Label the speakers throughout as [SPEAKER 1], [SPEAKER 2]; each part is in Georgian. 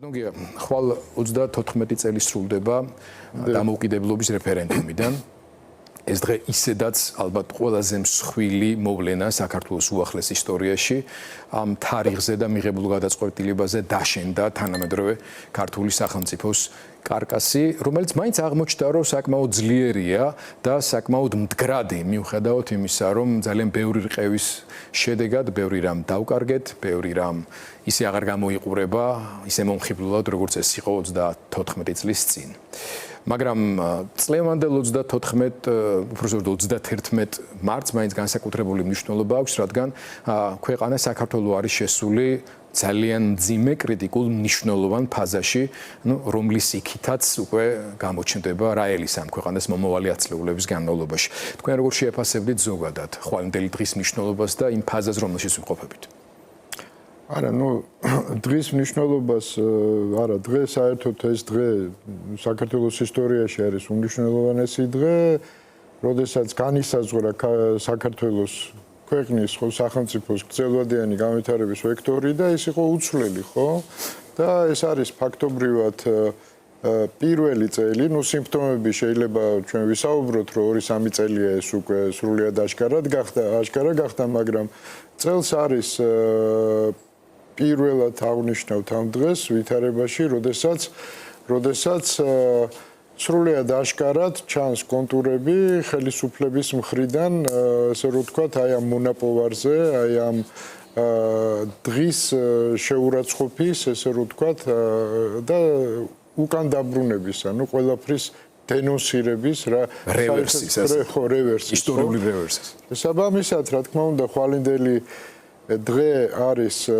[SPEAKER 1] Ბატონო, ხვალ 34 წელი სრულდება დამოუკიდებლობის რეფერენდუმიდან. ეს დღე ისედაც ალბათ ყველაზე მსხვილი მოვლენა საქართველოს უახლეს ისტორიაში. ამ თარიღზე და მიღებულ გადაწყვეტილებაზე დაშენდა თანამედროვე ქართული სახელმწიფოს კარკასი, რომელიც მაინც აღმოჩნდა, რომ საკმაოდ ძლიერია და საკმაოდ მდგრადი, მიუხედავად იმისა, რომ ძალიან ბევრი რყევის შედეგად, ბევრი რამ დავკარგეთ, ბევრი რამ ისე აღარ გამოიყურება, ისე მომხიბლულად, როგორც ეს იყო 34 წლის წინ. მაგრამ წლევანდელ 31 მარტს მაინც განსაკუთრებული მნიშვნელობა აქვს, რადგან ქვეყანა საქართველო არის შესული ძალიან მძიმე კრიტიკულ მნიშვნელოვან ფაზაში, რომლის იქითაც უკვე გამოჩნდება რა ელის ამ ქვეყანას მომავალი ათწლეულების განმავლობაში. თქვენ როგორ შეაფასებდით ზოგადად ხვალინდელი დღის მნიშვნელობას და იმ ფაზას, რომელშიც ვიმყოფებით?
[SPEAKER 2] არა, დღის მნიშვნელობას, არა, დღე საერთოდ ეს დღე საქართველოს ისტორიაში არის უმნიშვნელოვანესი დღე, როდესაც განისაზღვრა საქართველოს ქვეყნის ხო სახელმწიფოს გრძელვადიანი განვითარების ვექტორი და ეს იყო უცვლელი, ხო? და ეს არის ფაქტობრივად პირველი წელი, სიმპტომები შეიძლება ჩვენ ვისაუბროთ, რომ 2-3 წელია ეს უკვე სრულიად აშკარა გახდა, მაგრამ წელს არის პირველად აღნიშნავთ ამ დღეს ვითარებაში, როდესაც სრულიად აშკარად ჩანს კონტურები ხელისუფლების მხრიდან, ასე რომ ვთქვათ, აი ამ მონაპოვარზე, აი ამ დღის შეურაცხყოფის, ესე რომ ვთქვათ, და უკან დაბრუნების, ყველაფრის დენონსირების
[SPEAKER 1] რევერსის, ისტორიული რევერსის.
[SPEAKER 2] საბამისად, რა თქმა უნდა, ხვალინდელი დღე არის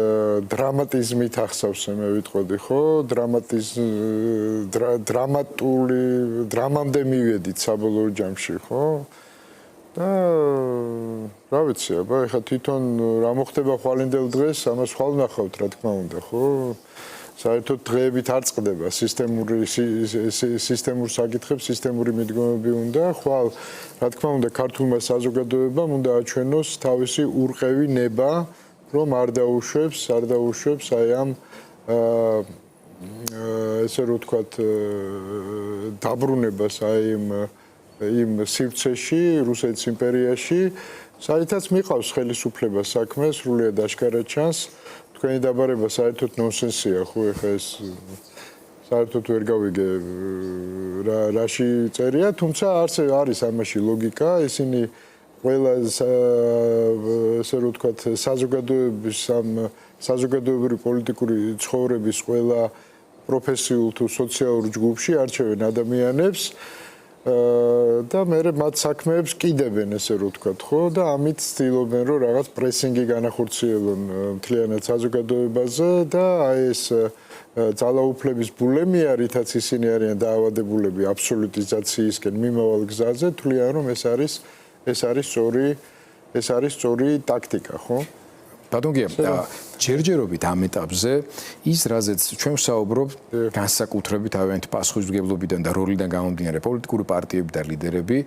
[SPEAKER 2] დრამატიზმით ახსავს, მე ვიტყოდი, ხო? დრამამდე მივედით საბოლოო ჯამში, ხო? და რა ვიცი, ეხლა თვითონ რა მოხდება ხვალინდელ დღეს, ამას ხვალ ვნახავთ, რა თქმა უნდა, ხო? საერთოდ დღეებით არ წყდება სისტემურ საკითხებს, სისტემური მიდგომები უნდა, ხვალ, რა თქმა უნდა, ქართულმა საზოგადოებამ უნდა აჩვენოს თავისი ურყევი ნება, რომ არ დაუშვებს აი ამ ესე რომ ვთქვათ დაბრუნებას აი იმ სივრცეში, რუსეთის იმპერიაში, საერთოდ მიყავს ხელისუფლებას საქმე, სრულიად აშკარად ჩანს. თქვენი დაბარება საერთოდ ნონსენსია, ხო, ეხლა ეს საერთოდ ვერ გავიგე რაში წერია, თუმცა არის ამაში ლოგიკა, ისინი ყველა ესე რომ ვთქვათ საზოგადოებრივი პოლიტიკური ცხოვრების ყველა პროფესიულ თუ სოციალურ ჯგუფში არჩევენ ადამიანებს და მერე მათ საქმეებს კიდებენ, ესე რომ ვთქვათ, ხო, და ამით ცდილობენ, რომ რაღაც პრესინგი განახორციელონ მთლიანად საზოგადოებაზე და აი ეს ძალაუფლების ბულემია, რითაც ისინი არიან დაავადებულები აბსოლუტიზაციისკენ მიმავალ გზაზე, თვლიან, რომ ეს არის სწორი ტაქტიკა, ხო?
[SPEAKER 1] ბატონო, ჯერჯერობით ამ ეტაპზე ის რაზეც ჩვენ ვსაუბრობთ განსაკუთრებით ავენთ პასუხისმგებლობიდან და როლიდან გამომდინარე პოლიტიკური პარტიები და ლიდერები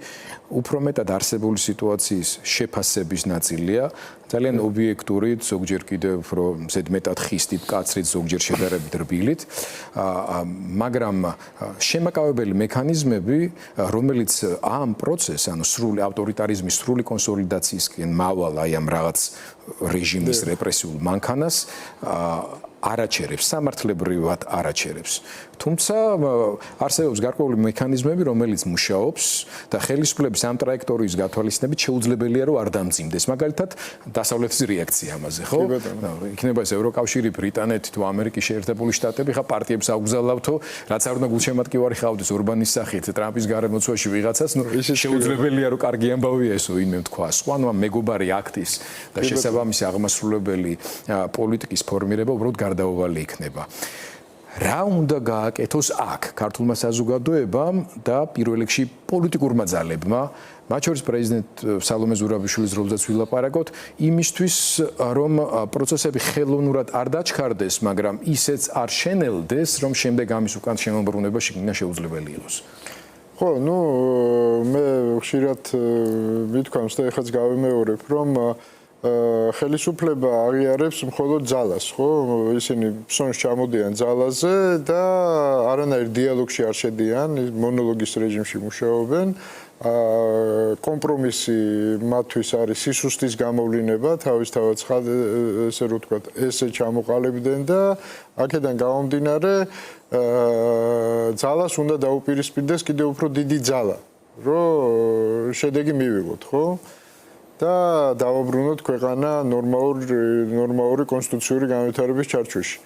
[SPEAKER 1] უფრო მეტად არსებული სიტუაციის შეფასების ნაწილია ძალიან ობიექტური, ზოგჯერ კიდევ უფრო ზედმეტად ხისტით, მკაცრით, ზოგჯერ შედარებით რბილით, მაგრამ შემაკავებელი მექანიზმები, რომელიც ამ პროცესს, ანუ სრული ავტორიტარიზმის სრული კონსოლიდაციისკენ მავალ აი ამ რაღაც რეჟიმის რეპრესიულ მანქანას არაჩერებს, სამართლებრივად არაჩერებს. თუმცა არსებობს გარკვეული მექანიზმები, რომელიც მუშაობს და ხელისუფლების ამ ტრაექტორიის გათვალისწინებით შეუძლებელია, რომ არ დამძიმდეს. მაგალითად, დასავლეთის რეაქცია ამაზე, ხო? იქნება ეს ევროკავშირი, ბრიტანეთი თუ ამერიკის შეერთებული შტატები, ხა პარტიებს აუგზავნავთო, რაც არ უნდა გულშემატკივარი ხავდეს ორბანის სახით, ტრამპის გარემოცვაში ვიღაცას, შეუძლებელია, რომ კარგი ამბავია ესო ვინმე თქვა. სხვა მეგობარი აქტის და შესაბამისი აღმასრულებელი პოლიტიკის ფორმირება უბრალოდ გარდაუვალი იქნება. რა უნდა გააკეთოს აქ ქართულმა საზოგადოებამ და პირველ რიგში პოლიტიკურმა ძალებმა, მათ შორის პრეზიდენტ სალომე ზურაბიშვილის როლზეც ვილაპარაკოთ, იმისთვის, რომ პროცესები ხელოვნურად არ დაჩქარდეს, მაგრამ ისეც არ შენელდეს, რომ შემდეგ ამის უკან შემოbrუნება შიგნიდან შეუძლებელი იყოს.
[SPEAKER 2] ხო, მე ხშირად მithქვამს და ეხაც გავიმეორებ, რომ ხელისუფლება აღიარებს მხოლოდ ძალას, ხო? ისინი ფსონს ჩამოდიან ძალაზე და არანაირ დიალოგში არ შედიან, მონოლოგის რეჟიმში მუშაობენ. კომპრომისი მათთვის არის სისუსტის გამოვლინება, თავისთავად ესე რომ ვთქვათ, ესე ჩამოყალიბდნენ და აქედან გამომდინარე ძალას უნდა დაუპირისპირდეს კიდევ უფრო დიდი ძალა, რომ შედეგი მივიღოთ, ხო? და დავაბრუნოთ ქვეყანა ნორმალური კონსტიტუციური განვითარების ჩარჩოში.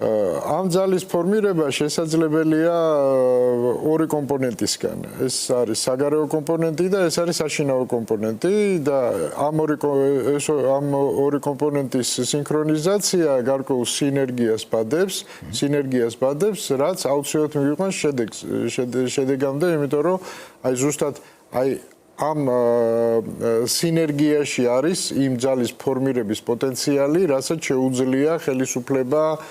[SPEAKER 2] ამ ძალის ფორმირება შესაძლებელია ორი კომპონენტისგან. ეს არის საგარეო კომპონენტი და ეს არის საშინაო კომპონენტი და ამ ორი კომპონენტის სინქრონიზაცია გარკვეულ სინერგიას ბადებს, რაც აუცილებლად მიიყვანს შედეგამდე, იმიტომ რომ ზუსტად ამ სინერგიაში არის იმ ძალის ფორმირების პოტენციალი, რასაც შეუძლია ხელისუფლება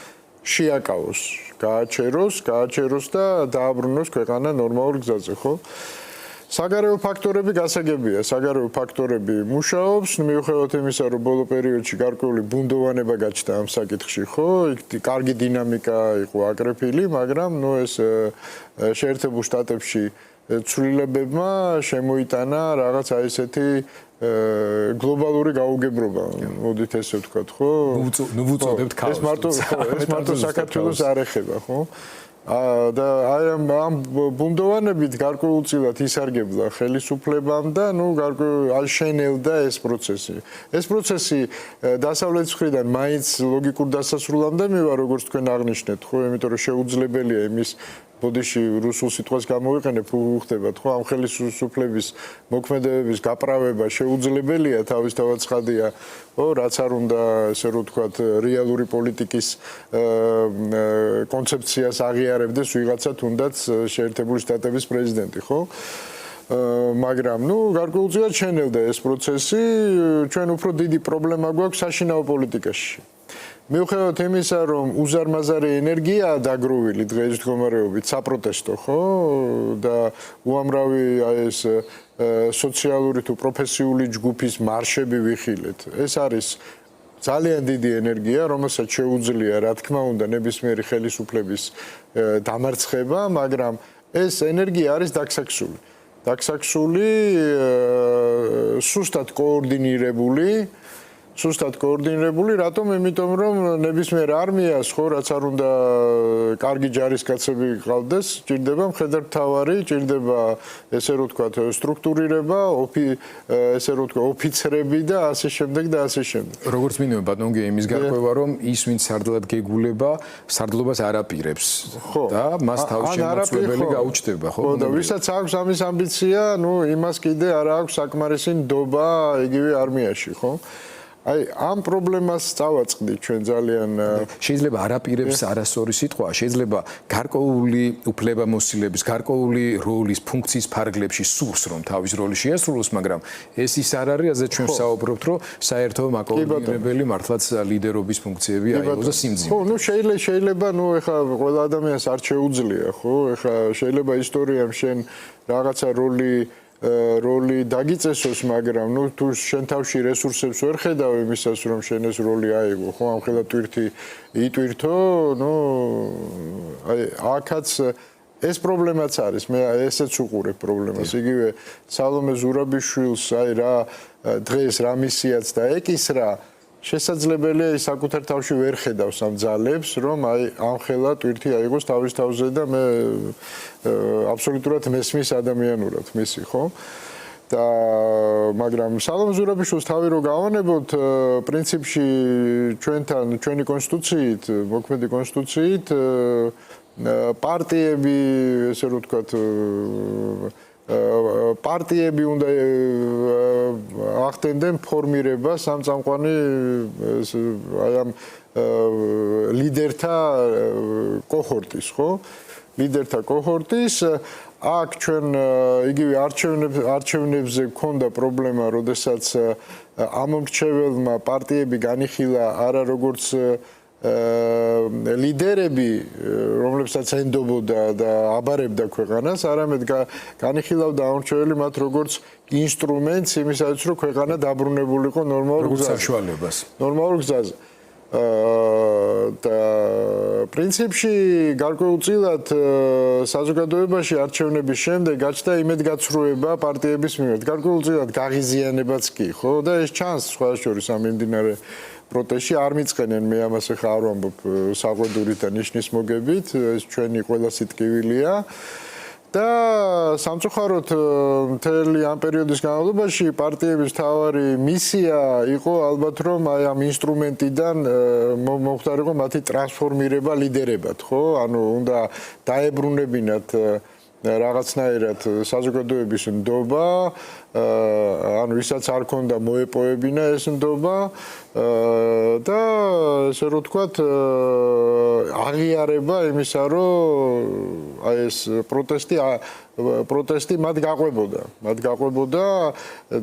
[SPEAKER 2] შეაკავოს, გააჩეროს და დააბრუნოს ქვეყანა ნორმალურ გზაზე, ხო? საგარეო ფაქტორები გასაგებია, საგარეო ფაქტორები მუშაობს, მიუხედავად იმისა, რომ ბოლო პერიოდში გარკვეული ბუნდოვანება გაჩნდა ამ საკითხში, ხო? კარგი დინამიკა იყო აკრეფილი, მაგრამ ეს შეერთებულ შტატებში ცვლილებებმა შემოიტანა რაღაცა ესეთი გლობალური გაუგებრობა, მოდით ესე ვთქვათ, ხო?
[SPEAKER 1] ვუწოდებთ ქაოსს.
[SPEAKER 2] ეს მარტო საქართველოს არ ეხება, ხო? და ამ ბუნდოვანებით გარკვეულწილად ისარგებლა ხელისუფლებამ და შენელდა ეს პროცესი. ეს პროცესი დასავლეთის მხრიდან მაინც ლოგიკურ დასასრულამდე მივა, როგორც თქვენ აღნიშნეთ, ხო? იმიტომ რომ შეუძლებელია იმის ბოდიში რუსულ სიტყვას გამოვიყენებ, უხდებათ, ხო? ამ ხელისუფლების მოქმედებების გაправება შეუძლებელია, თავისთავად ცხადია, ხო? რაც არ უნდა, ესე რომ ვთქვათ, რეალური პოლიტიკის კონცეფციას აღიარებდეს ვიღაცა თუნდაც შეერთებული შტატების პრეზიდენტი, ხო? მაგრამ, გარკვეულწილად შენელდა ეს პროცესი, ჩვენ უფრო დიდი პრობლემა გვაქვს საშინაო პოლიტიკაში. მიუხედავად იმისა, რომ უზარმაზარი ენერგიაა დაგროვილი დღეს მდგომარეობით საპროტესტო, ხო? და უამრავი ეს სოციალური თუ პროფესიული ჯგუფის მარშები ვიხილეთ. ეს არის ძალიან დიდი ენერგია, რომელსაც შეუძლია, რა თქმა უნდა, ნებისმიერი ხელისუფლების დამარცხება, მაგრამ ეს ენერგია არის დაქსაქსული, სუსტად კოორდინირებული, რატომ? იმიტომ რომ ნებისმიერ არმიას, ხო, რაც არ უნდა კარგი ჯარისკაცები ყავდეს, ჭირდება მხედართმთავარი, ჭირდება ესე რომ ვთქვათ, სტრუქტურირება, ესე რომ ვთქვათ, ოფიცრები და ასე შემდეგ და ასე შემდეგ.
[SPEAKER 1] როგორც მინიმუმ ბატონო იმის გარკვევა, რომ ის ვინც სარდლად გეგულება, სარდლობას არ აპირებს და მას თავის შემოწმებელი გაუჩნდება, ხო?
[SPEAKER 2] და ვისაც აქვს ამის ამბიცია, იმას კიდე არ აქვს საკმარისი ნდობა იგივე არმიაში, ხო? ამ პრობლემას წავაწყდით ჩვენ ძალიან
[SPEAKER 1] შეიძლება არ აპირებს არასწორი სიტყვა, შეიძლება გარკვეული უფლებამოსილების, გარკვეული როლის, ფუნქციის ფარგლებში სურს, რომ თავის როლი შეასრულოს, მაგრამ ეს ის არ არის, რაზეც ჩვენ ვსაუბრობთ, რომ საერთო მაკოორდინირებელი მართლაც ლიდერობის ფუნქციები აიღოს და სიმძიმე.
[SPEAKER 2] ხო, შეიძლება, ეხლა ყველა ადამიანს არ შეუძლია, ხო? ეხლა შეიძლება ისტორიამ შენ რაღაცა როლი დაგიწესოს, მაგრამ თუ შენ თავში რესურსებს ვერ ხედავ იმისას, რომ შენ ეს როლი აიღო, ხო, ამხელა ტვირთი იტვირთო, აქაც ეს პრობლემაც არის, მე ესეც უყურებ პრობლემას. იგივე სალომე ზურაბიშვილს, დღეს რა მისიაც და ეკისრა, შესაძლებელია ის საკუთარ თავში ვერ ხედავს ამ ძალებს, რომ ამხელა ტვირთი აიღოს თავის თავზე და მე აბსოლუტურად მესმის ადამიანურად მისი, ხო? და მაგრამ სალომე ზურაბიშვილს თავი რო გავანებოთ, პრინციპში ჩვენი კონსტიტუციით, მოქმედი კონსტიტუციით პარტიები, ესე რომ ვთქვათ, პარტიები უნდა ახდენდნენ ფორმირებას ამ წამყვანი ამ ლიდერთა კოჰორტის, ხო? ლიდერთა კოჰორტის აქ ჩვენ იგივე არჩევნებზე გქონდა პრობლემა, როდესაც ამომრჩეველმა პარტიები განიხილა არა როგორც ლიდერები, რომლებსაც ენდობოდა და აბარებდა ქვეყანას, არამედ განიხილავდა ამორჩეველი მათ როგორც ინსტრუმენტს იმისათვის, რომ ქვეყანა დაბრუნებულიყო ნორმალურ
[SPEAKER 1] საშუალებას.
[SPEAKER 2] ნორმალურ გზაზე. და პრინციპში გარკვეულწილად საზოგადოებაში არჩევნების შემდეგ გაჩნდა იმედგაცრუება პარტიების მიმართ. გარკვეულწილად გაღიზიანებაც კი, ხო? და ეს ჩანს სხვა შორის ამ მიმდინარე პროტესტში არ მიწყენენ მე ამას ახლა არ ვამბობ საყვედურით და ნიშნის მოგებით, ეს ჩვენი ყველა სიტკივილია. და სამწუხაროდ მთელი ამ პერიოდის განმავლობაში პარტიების მთავარი მისია იყო ალბათ რომ აი ამ ინსტრუმენტიდან მოხდარიყო მათი ტრანსფორმირება ლიდერებად, ხო? ანუ უნდა დაებრუნებინათ რაღაცნაირად საზოგადოების ნდობა, ანუ ვისაც არ ქონდა მოეპოვებინა ეს ნდობა და ესე რომ ვთქვათ აღიარება იმისა, რომ აი ეს პროტესტი მათ გაყვებოდა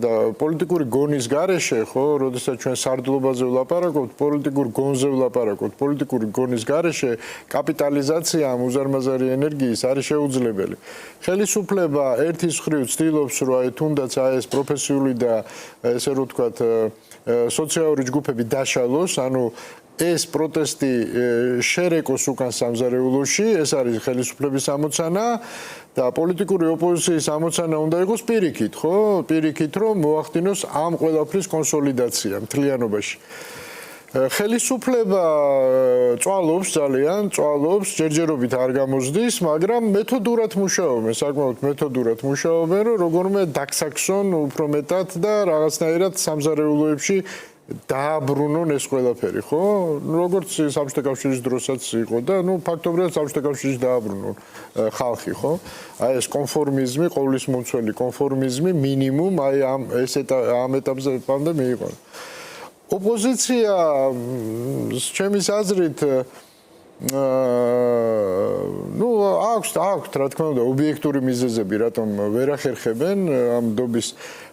[SPEAKER 2] და პოლიტიკური გონის გარეშე, ხო, როდესაც ჩვენ სარდლობაზე ვლაპარაკობთ, პოლიტიკურ გონზე ვლაპარაკობთ, პოლიტიკური გონის გარეშე კაპიტალიზაცია ამ უზარმაზარი ენერგიის არის შეუძლებელი. ხელისუფლება ერთის მხრივ ცდილობს, რომ აი თუნდაც აი ეს პროფესიული და ესე რომ ვთქვათ სოციალური ჯგუფები დაშალოს, ანუ ეს პროტესტი შერეკოს უკან სამზარეულოში, ეს არის ხელისუფლების ამოცანა და პოლიტიკური ოპოზიციის ამოცანა უნდა იყოს პირიქით, ხო? პირიქით, რომ მოახდინოს ამ ყველაფრის კონსოლიდაცია მთლიანობაში. ხელისუფლება წვალობს, ჯერჯერობით არ გამოსდის, მაგრამ მეთოდურად მუშაობენ, საკმაოდ მეთოდურად მუშაობენ, რომ როგორმე დაგსაქსონ უფრო მეტად და რაღაცნაირად სამზარეულოებში დააბრუნონ ეს ყველაფერი, ხო? როგორც საბჭოთა კავშირის დროსაც იყო და ფაქტობრივად საბჭოთა კავშირში დააბრუნონ ხალხი, ხო? აი ეს კონფორმიზმი, ყოვლისმომცველი კონფორმიზმი მინიმუმ აი ამ ეტაპზე პანდა მიიღო. ოპოზიცია ჩემის აზრით აქვს რა თქმა უნდა ობიექტური მიზეზები, რატომ ვერ ახერხებენ ამ ნდობის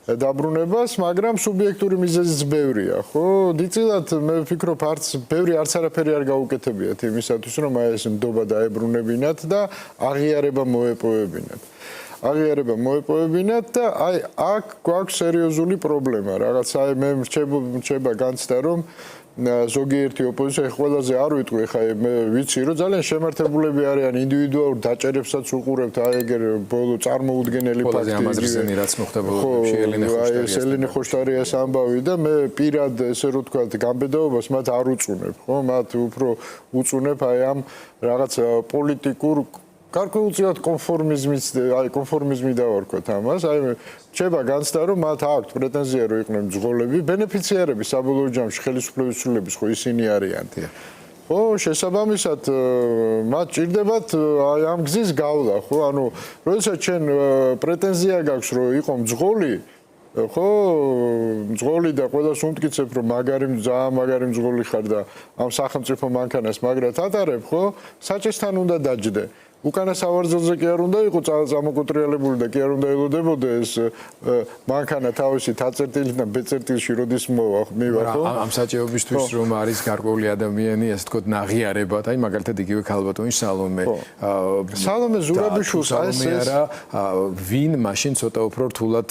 [SPEAKER 2] დაბრუნებას, მაგრამ სუბიექტური მიზეზიც ბევრია, ხო? დიდწილად მე ვფიქრობ, ბევრი არც არაფერი არ გაუკეთებიათ იმისათვის, რომ აი ეს ნდობა დაებრუნებინათ და აღიარება მოეპოვებინათ და აი აქ გვაქვს სერიოზული პრობლემა. რაღაც აი მე რჩება განცდა, რომ ზოგიერთი ოპოზიცია ყველაზე არ ვიტყვი, ხა მე ვიცი, რომ ძალიან შემართებულები არიან ინდივიდუალურ დაჭერებსაც უყურებთ, აი ეგერ ბოლო წარმოუდგენელი ფაქტი.
[SPEAKER 1] ყველაზე ამაზრზენი რაც მოხდებოდა
[SPEAKER 2] ელენე ხოშტარიას ამბავი და მე პირად ესე რომ ვთქვათ, გამბედაობას მათ არ უწუნებ, ხო? მათ უფრო უწუნებ აი ამ რაღაც პოლიტიკურ გარკვეულწილად კონფორმიზმი დავარქვათ ამას. აი რჩება განცდა, რომ მათ აქვთ პრეტენზია, რომ იყვნენ მძღოლები, ბენეფიციარები საბოლოო ჯამში ხელისუფლების ცვლილების, ხო ისინი არიან. ხო, შესაბამისად მათ ჭირდებათ აი ამ გზის გავლა, ხო? ანუ როდესაც ჩვენ პრეტენზია გაქვს, რომ იყო მძღოლი, ხო, მძღოლი და ყველას უმტკიცებ, რომ ძალიან მაგარი მძღოლი ხარ და ამ სახელმწიფო მანქანას მაგრად ატარებ, ხო? საჭესთან უნდა დაჯდე. უკანა სავარძელზე კი არ უნდა იყო წამოკოტრიალებული და კი არ უნდა ელოდებოდა ეს მანქანა თავისი თაწერტილით და ბეწერტილში როდის მივა, ხო?
[SPEAKER 1] ამ საჭიროებისთვის რომ არის გარკვეული ადამიანი, ასე თქო, ნაღიარებად, აი მაგალითად იგივე ქალბატონი
[SPEAKER 2] სალომე ზურაბიშვილს
[SPEAKER 1] აი ეს ვინ მაშინ ცოტა უფრო რთულად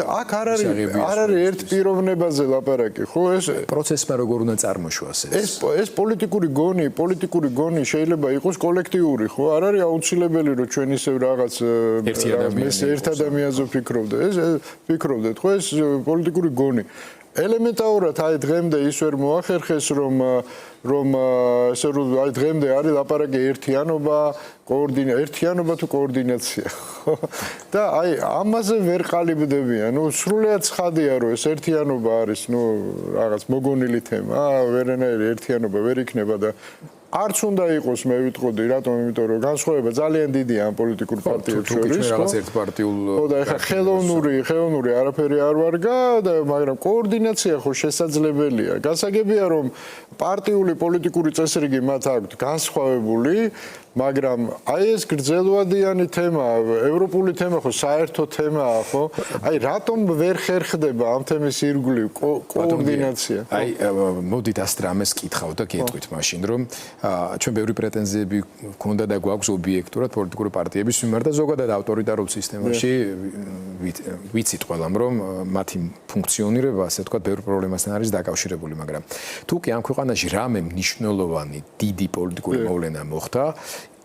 [SPEAKER 2] აქ არ არის ერთ პიროვნებაზე ლაპარაკი, ხო? ეს
[SPEAKER 1] პროცესმა როგორ უნდა წარმოშვას
[SPEAKER 2] ეს პოლიტიკური გონი შეიძლება იყოს კოლექტიური, ხო? არ არის აუცილებელი რომ ჩვენ ისევ რაღაც ერთ ადამიანზე ვფიქრობდეთ, ხო? ეს პოლიტიკური გონი. ელემენტარულად აი დღემდე ის ვერ მოახერხეს, რომ ესე რომ აი დღემდე არის ლაპარაკი ერთიანობა თუ კოორდინაცია, ხო? და აი ამაზე ვერ ყალიბდებიან. სრულიად ცხადია, რომ ეს ერთიანობა არის, რაღაც მოგონილი თემა, ვერანაირი ერთიანობა ვერ იქნება და არც უნდა იყოს, მე ვიტყოდი, რატომ? იმიტომ რომ განსხვავება ძალიან დიდია ამ პოლიტიკურ პარტიებს შორის, ხო?
[SPEAKER 1] რაღაც ერთპარტიულ
[SPEAKER 2] და ეხლა ხელოვნური არაფერი არ ვარგა და მაგრამ კოორდინაცია ხო შესაძლებელია. გასაგებია რომ პარტიულ კონკრეტული პოლიტიკური წესრიგი მათ აქვთ განსხვავებული, მაგრამ აი ეს გრძელვადიანი თემა, ევროპული თემა ხო საერთო თემაა ხო? აი რატომ ვერ ხერხდება ამ თემის ირგვლივ კოორდინაცია?
[SPEAKER 1] აი მოდით ასეთ რამეს კითხავ და გეტყვით მაშინ რომ ჩვენ ბევრი პრეტენზიები გქონდა და გვაქვს ობიექტურად პოლიტიკური პარტიების მიმართ და ზოგადად ავტორიტარულ სისტემაში ვიცით ყველამ რომ მათი ფუნქციონირება ასე ვთქვათ ბევრ პრობლემასთან არის დაკავშირებული, მაგრამ თუ კი ამ ქვეყანაში რამე მნიშვნელოვანი დიდი პოლიტიკური მოვლენა მოხდა,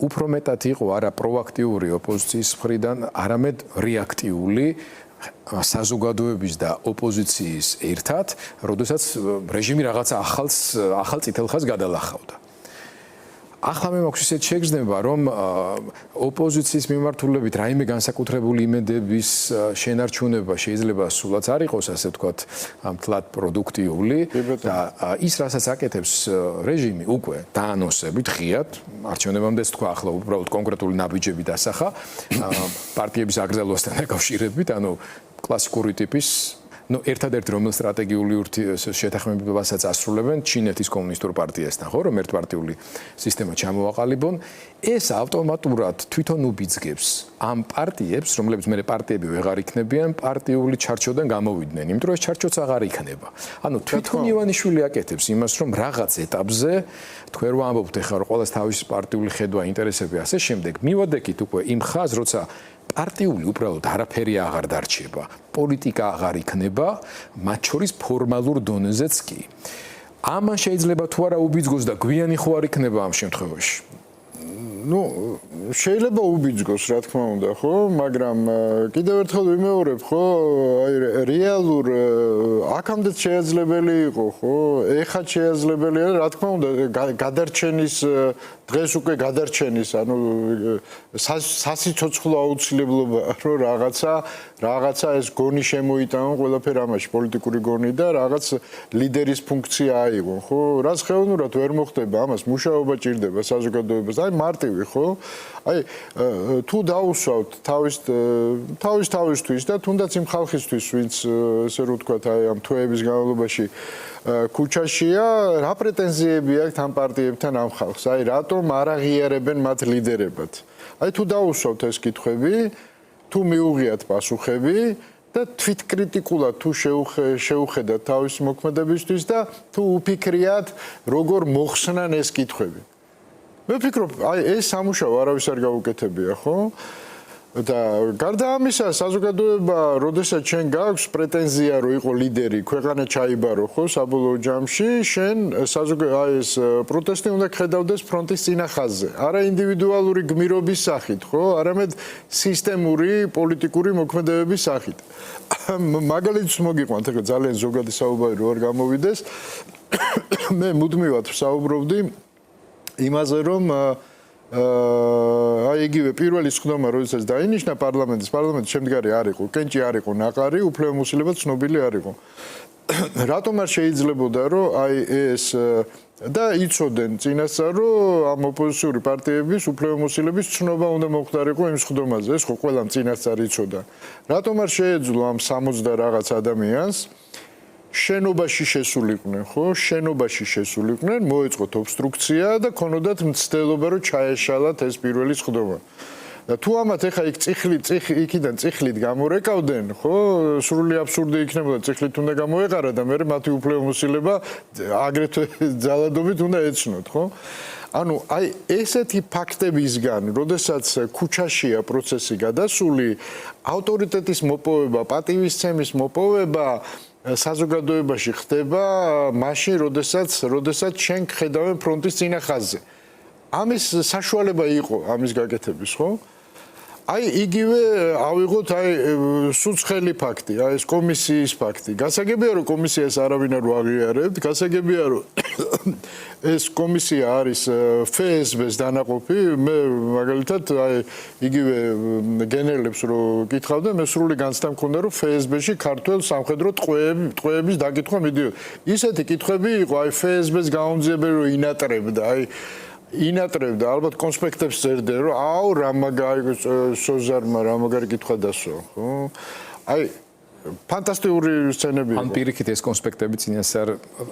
[SPEAKER 1] უფრო მეტად იყო არა პროაქტიული ოპოზიციის მხრიდან, არამედ რეაქტიული საზოგადოების და ოპოზიციის ერთად, როდესაც რეჟიმი რაღაცა ახალ წითელ ხაზს გადალახავდა. ახლა მე მაქვს ისეთ შეგრძნება, რომ ოპოზიციის მიმართულებით რაიმე განსაკუთრებული იმედების შენარჩუნება შეიძლება სულაც არ იყოს, ასე ვთქვათ, მთლად პროდუქტიული და ის, რასაც აკეთებს რეჟიმი უკვე დაანონსებით ღიად, არჩევნებამდეც თქვა, ახლა უბრალოდ კონკრეტული ნაბიჯები დასახა პარტიების აკრძალვასთან დაკავშირებით, ანუ კლასიკური ტიპის ერთადერთი რომელ სტრატეგიული შეთანხმებასაც ასრულებენ ჩინეთის კომუნისტურ პარტიასთან, ხო, რომ ერთპარტიული სისტემა ჩამოაყალიბონ, ეს ავტომატურად თვითონ უბიძგებს ამ პარტიებს, რომლებიც მე პარტიები ვეღარ იქნებიან, პარტიული ჩარჩოდან გამოვიდნენ, იმიტომ რომ ეს ჩარჩოც აღარ იქნება. ანუ თვითონ ივანიშვილი აკეთებს იმას, რომ რაღაც ეტაპზე თქვენ რო ამბობთ ახლა რომ ყოველს თავის პარტიული ხედვა, ინტერესები ასე შემდეგ, მივადექით უკვე იმ ხაზს, როცა პარტიული უბრალოდ არაფერი აღარ დარჩება, პოლიტიკა აღარ იქნება, მათ შორის ფორმალურ დონეზეც კი. ამან შეიძლება თუ არა უბიძგოს და გვიანი ხო არ იქნება ამ შემთხვევაში.
[SPEAKER 2] შეიძლება უბიძგოს, რა თქმა უნდა, ხო, მაგრამ კიდევ ერთხელ ვიმეორებ, ხო, აი რეალურ აქამდეც შეეძლებელი იყო, ხო, ეხლა შეეძლებელია, რა თქმა უნდა, გადარჩენის დღეს უკვე გადარჩენის, ანუ სასიცოცხლო აუცილებლობა, რომ რაღაცა ეს გონი შემოიტანონ ყველაფერ ამაში, პოლიტიკური გონი და რაღაც ლიდერის ფუნქცია აიღო, ხო? რაც ხელოვნურად ვერ მოხდება, ამას მუშაობა ჭირდება საზოგადოებას. აი მარტივი, ხო? აი თუ დაუსვავთ თავისთვის და თუნდაც იმ ხალხისთვის, ვინც ესე რომ ვთქვათ, აი ამ თვეების განმავლობაში ქუჩაშია, რა პრეტენზიები აქვს ამ პარტიებთან ამ ხალხს? აი რატომ არ აღიარებენ მათ ლიდერებად? აი თუ დაუსვავთ ეს კითხვები, თუ მიუღიათ პასუხები და თვითკრიტიკულად თუ შეუხედათ თავის მოქმედებისთვის და თუ უფიქრიათ, როგორ მოხსნან ეს კითხვები. მე ვფიქრობ, აი ეს სამუშაო არავის არ გაუკეთებია, ხო? და გარდა ამისა, საზოგადოება, როდესაც შენ გაქვს პრეტენზია, რომ იყო ლიდერი, ქვეყანა ჩაიბარო, ხო, საბოლოო ჯამში, შენ აი ეს პროტესტი უნდა ხედავდეს ფრონტის წინა ხაზზე. არა ინდივიდუალური გმირობის სახით, ხო, არამედ სისტემური პოლიტიკური მოქმედებების სახით. მაგალითს მოგიყვანთ, ეხლა ძალიან ზოგადი საუბარი რო არ გამოვიდეს. მე მუდმივად ვსაუბრობდი იმაზე, რომ აი იგივე პირველი სხდომა, როდესაც დაინიშნა პარლამენტის შემდგარი არ იყო, კენჭი არ იყო ნაყარი, უფლებამოსილება ცნობილი არ იყო. რატომ არ შეიძლებოდა, რომ აი ეს და იცოდნენ წინასწარ, რომ ამ ოპოზიციური პარტიების უფლებამოსილების ცნობა უნდა მოხდარიყო იმ სხდომაზე, ეს ხო ყველამ წინასწარ იცოდა. რატომ არ შეეძლო ამ 60 და რაღაც ადამიანს შენობაში შესულიყვნენ, ხო? შენობაში შესულიყვნენ, მოეწყოთ ობსტრუქცია და ქონოდათ მცდელობა, რომ ჩაეშალათ ეს პირველი სხდომა. და თუ ამათ ეხა იქიდან წიხლით გამორეკავდნენ, ხო? სრული აბსურდი იქნებოდა, წიხლით უნდა გამოეყარა და მე მათი უფლებამოსილება აგრეთვე ძალადობით უნდა ეცნოთ, ხო? ანუ აი ესეთი ფაქტებისგან, როდესაც ქუჩაშია პროცესი გადასული, ავტორიტეტის მოპოვება, პატივისცემის მოპოვება საზოგადოებაში ხდება მაშინ, როდესაც შენ ხედავენ ფრონტის წინა ხაზზე. ამის საშუალება იყო ამის გაკეთების, ხო? აი იგივე ავიღოთ აი სუცხელი ფაქტი, აი ეს კომისიის ფაქტი. გასაგებია რომ კომისიას არავინ არ აღიარებთ, გასაგებია რომ ეს კომისია არის FSB-ს დანაყოფი, მე მაგალითად აი იგივე გენერლებს რო კითხავდა, მე სრული განცდა მქონდა რომ FSB-ში ქართულ სამხედრო ტყვეების დაკითხვა მიდიოდა. ისეთი კითხვები იყო აი FSB-ს გაუძიებელი რომ ინატრებდა, ალბათ კონსპექტებს წერდნენ, რომ აუ რა მაგარი სოზარმა, რა მაგარი კითხვა დასვა, ხო? აი ფანტასტიკური სცენები იყო.
[SPEAKER 1] ან პირიქით ეს კონსპექტები წინასწარ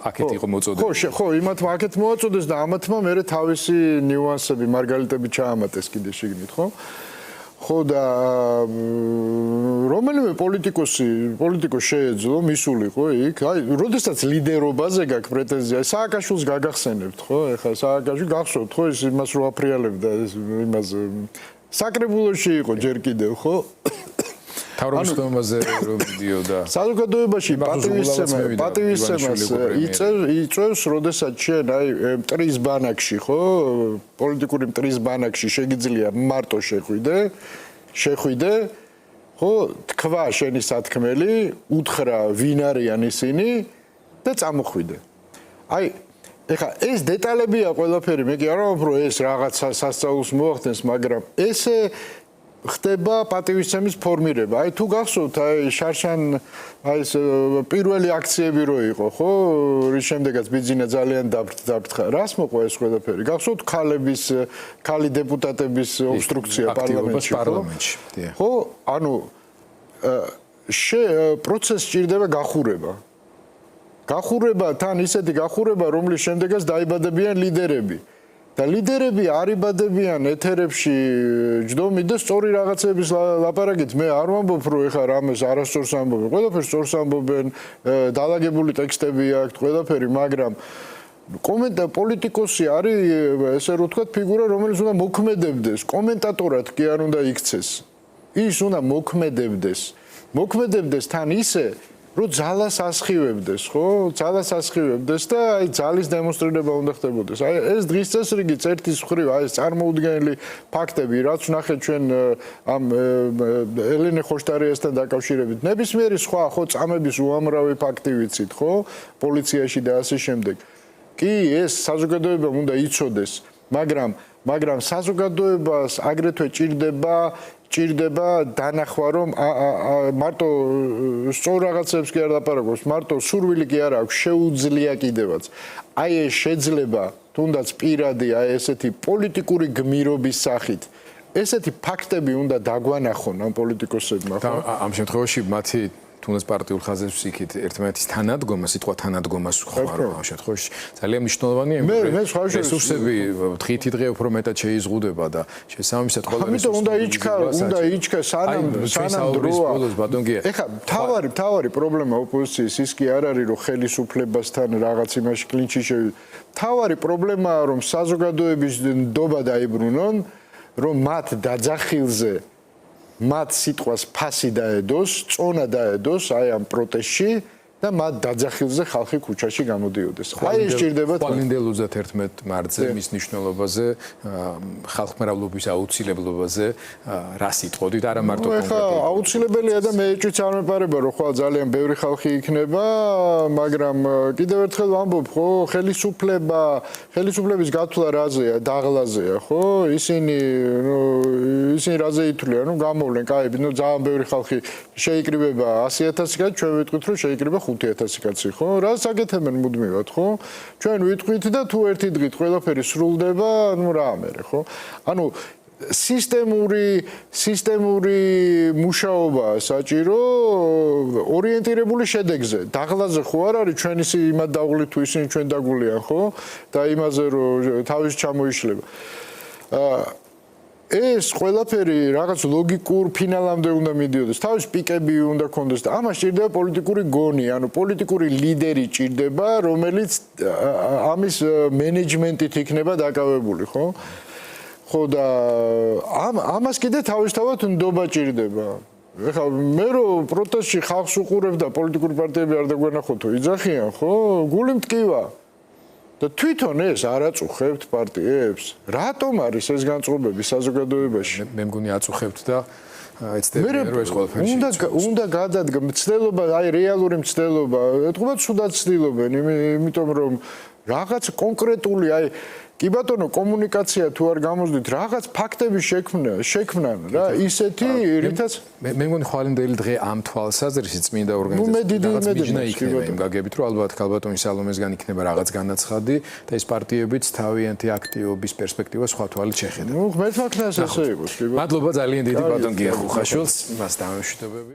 [SPEAKER 1] აქეთ იყო მოწოდებული.
[SPEAKER 2] ხო, იმათმა აქეთ მოაწოდეს და ამათმა მერე თავისი ნიუანსები, მარგალიტები ჩაამატეს კიდე შიგნით, ხო? ხო და რომელიმე პოლიტიკოს შეეძლო მისულიყო იქ. აი, როდესაც ლიდერობაზე გაქვს პრეტენზია, სააკაშვილს გაგახსენებთ, ხო? ეხლა სააკაშვილი გახსოვთ, ხო, ის იმას რო აფრიალებდა ეს იმას საკრებულოში იყო ჯერ კიდევ, ხო?
[SPEAKER 1] თავრომისდომაზე რომ მიდიოდა.
[SPEAKER 2] საზოგადოებაში პატივისცემას იწევს, როდესაც შენ აი მტრის ბანაკში, ხო? პოლიტიკური მტრის ბანაკში შეგიძლია მარტო შეხვიდე, ხო? თქვა შენი სათქმელი, უთხრა ვინ არიან ისინი და წამოხვიდე. აი ეხა ეს დეტალებია ყველაფერი, მე კი არ ვამბობ, რომ ეს რაღაც სასწაულს მოახდენს, მაგრამ ესე ხდება პატივისცემის ფორმირება. აი თუ გახსოვთ, აი შარშან აი ეს პირველი აქციები რო იყო, ხო? რის შემდეგაც ბიძინა ძალიან დაბრთხა. რას მოყვა ეს ყველაფერი? გახსოვთ ქალი დეპუტატების ობსტრუქცია პარლამენტში? ხო? ანუ პროცესს სჭირდება გახურება. თან ისეთი გახურება, რომლის შემდეგაც დაიბადებიან ლიდერები. და ლიდერები არიბადებიან ეთერებში ჯდომით და სწორი რაღაცების ლაპარაკით. მე არ ვამბობ, რომ ეხლა რამეს არასწორს ამბობენ. ყველაფერს სწორს ამბობენ, დაალაგებული ტექსტები აქვთ, ყველაფერი, მაგრამ პოლიტიკოსი არის ესე რომ ვთქვათ ფიგურა, რომელიც უნდა მოქმედებდეს, კომენტატორად კი არ უნდა იქცეს. ის უნდა მოქმედებდეს თან ისე რო ძალას ასხივებდეს, ხო? ძალას ასხივებდეს და აი ძალის დემონსტრირება უნდა ხდებოდეს. აი ეს დღის წესრიგიც ერთის მხრივ აი ეს წარმოუდგენელი ფაქტები, რაც ვნახეთ ჩვენ ამ ელენე ხოშტარიასთან დაკავშირებით. ნებისმიერი სხვა ხო წამების უამრავი ფაქტი ვიცით, ხო? პოლიციაში და ასე შემდეგ. კი, ეს საზოგადოებამ უნდა იცოდეს, მაგრამ საზოგადოებას აგრეთვე ჭირდება დანახვა, რომ მარტო სწორ რაღაცებს კი არ ლაპარაკობს, მარტო სურვილი კი არ აქვს, შეუძლია კიდევაც. აი ეს შეძლება, თუნდაც პირადი, აი ესეთი პოლიტიკური გმირობის სახით, ესეთი ფაქტები უნდა დაგვანახონ ამ პოლიტიკოსებმა, ხო?
[SPEAKER 1] ამ შემთხვევაში მათი თუნდაც პარტიულ ხაზებს იქით ერთმანეთის თანადგომა, სიტყვა თანადგომას ხوار ამ შემთხვევაში ძალიან მნიშვნელოვანია, რესურსები დღითი დღე უფრო მეტად შეიზღუდება და შესაბამისად ყველა
[SPEAKER 2] ამიტომ უნდა იჩქა სანამ დროა. ეხლა თავარი პრობლემა ოპოზიციის ის კი არ არის, რომ ხელისუფლებასთან რაღაც იმაში კლინჩი შევიდა. თავარი პრობლემაა, რომ საზოგადოების ნდობა დაიბრუნონ, რომ მათ დაძახილზე მათ სიტყვას ფასი დაედოს, წონა დაედოს აი ამ პროტესტში და მათ დაძახილზე ხალხი ქუჩაში გამოდიოდეს. აი ეს ჭირდება
[SPEAKER 1] თვალინდელუძე 11 მარტზე მის მნიშვნელობაზე, ხალხმრავლობის აუცილებლობაზე რა სიტყოდით, არა მარტო კონკრეტულად.
[SPEAKER 2] აუცილებელია და მე ეჭვიც არ მეპარება, რომ ხვალ ძალიან ბევრი ხალხი იქნება, მაგრამ კიდევ ერთხელ ვამბობ, ხო, ხელისუფლების გათვლა რაზეა, დაღლაზეა, ხო? ისინი რაზე ითვლიან, რომ გამოვლენ, კაი, ძალიან ბევრი ხალხი შეიკრიბება 100,000 კაცი, ჩვენ ვიტყვით, რომ შეიკრიბება 5,000 კაცი, ხო? რას აკეთებენ მუდმივად, ხო? ჩვენ ვიტყვით და თუ ერთი დღით ყველაფერი სრულდება, რა ამერე, ხო? ანუ სისტემური მუშაობა საჭირო ორიენტირებული შედეგზე. დაღლაზე ხო არ არის ჩვენ ისე იმად დაღვლით თუ ისინი ჩვენ დაგვლიან, ხო? და იმაზე რომ თავის ჩამოიშლება. ეს ყველაფერი რაღაც ლოგიკურ ფინალამდე უნდა მიდიოდეს. თავის პიკები უნდა კონდეს და ამას ჭირდება პოლიტიკური გონი, ანუ პოლიტიკური ლიდერი ჭირდება, რომელიც ამის მენეჯმენტით იქნება დაკავებული, ხო? ხო და ამას კიდე თავისთავად ნდობა ჭირდება. ეხლა მე რომ პროტესტში ხალხს უყურებ და პოლიტიკური პარტიები არ დაგვენახოთო, იძახიან, ხო? გული მტკივა. და თვითონ ეს არ აწუხებთ პარტიებს? რატომ არის ეს განწყობები საზოგადოებაში?
[SPEAKER 1] მე მგონი აწუხებთ და ეცდები რომ ეს ყველაფერი
[SPEAKER 2] უნდა გადადგა მცდელობა, აი რეალური მცდელობა, ეთქობა ცუდად ცდილობენ, იმიტომ რომ რაღაც კონკრეტული, აი კი ბატონო, კომუნიკაცია თუ არ გამოსდით, რაღაც ფაქტები შექმნან რა, ისეთი, რითაც
[SPEAKER 1] მე მგონი ხვალინდელი დღე ამ თვალსაზრისით წმინდა ორგანიზაცია მიჯნა იქნება იმ გაგებით, რომ ალბათ ქალბატონი სალომესგან იქნება რაღაც განაცხადი და ეს პარტიებიც თავიანთი აქტივობის პერსპექტივა სხვა თვალით შეხედა.
[SPEAKER 2] ღმერთმა ქნას ესე იყოს, კი ბატონო.
[SPEAKER 1] მადლობა ძალიან დიდი ბატონ გიახ უხაშვილს, მას დამშვიდობები.